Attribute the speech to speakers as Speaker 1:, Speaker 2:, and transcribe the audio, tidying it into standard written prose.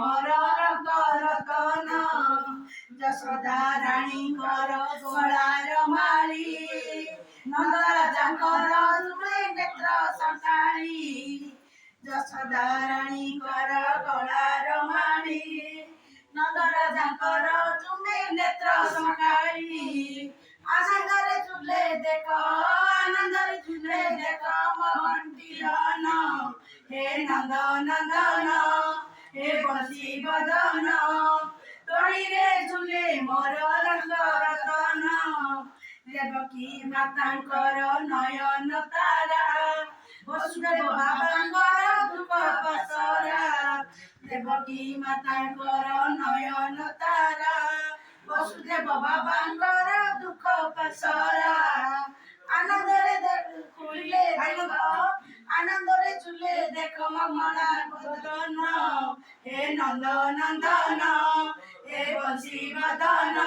Speaker 1: मोर रंग रतन यशोदा रानी कर गलार माली नंद राजांकर तुमे नेत्र संकाली यशोदा रानी कर गलार माली नंद राजांकर तुमे नेत्र संकाली आनंदरे झूले देखो आनंदरे झूले देखो मगंटीलन हे नंद नंदन हे बंशी बदन तोड़ी रे झूले मोर रंग रतन देवकी मातांकर नयन तारा वसुदेव बाबांकर दुख पसरा देवकी मातांकर नयन तारा वसुदेव बाबांकर दुख पसरा आनंदरे खुले देखो आनंदरे झूले देखो ममला बदन हे नंद नंदन हे बंशी बदन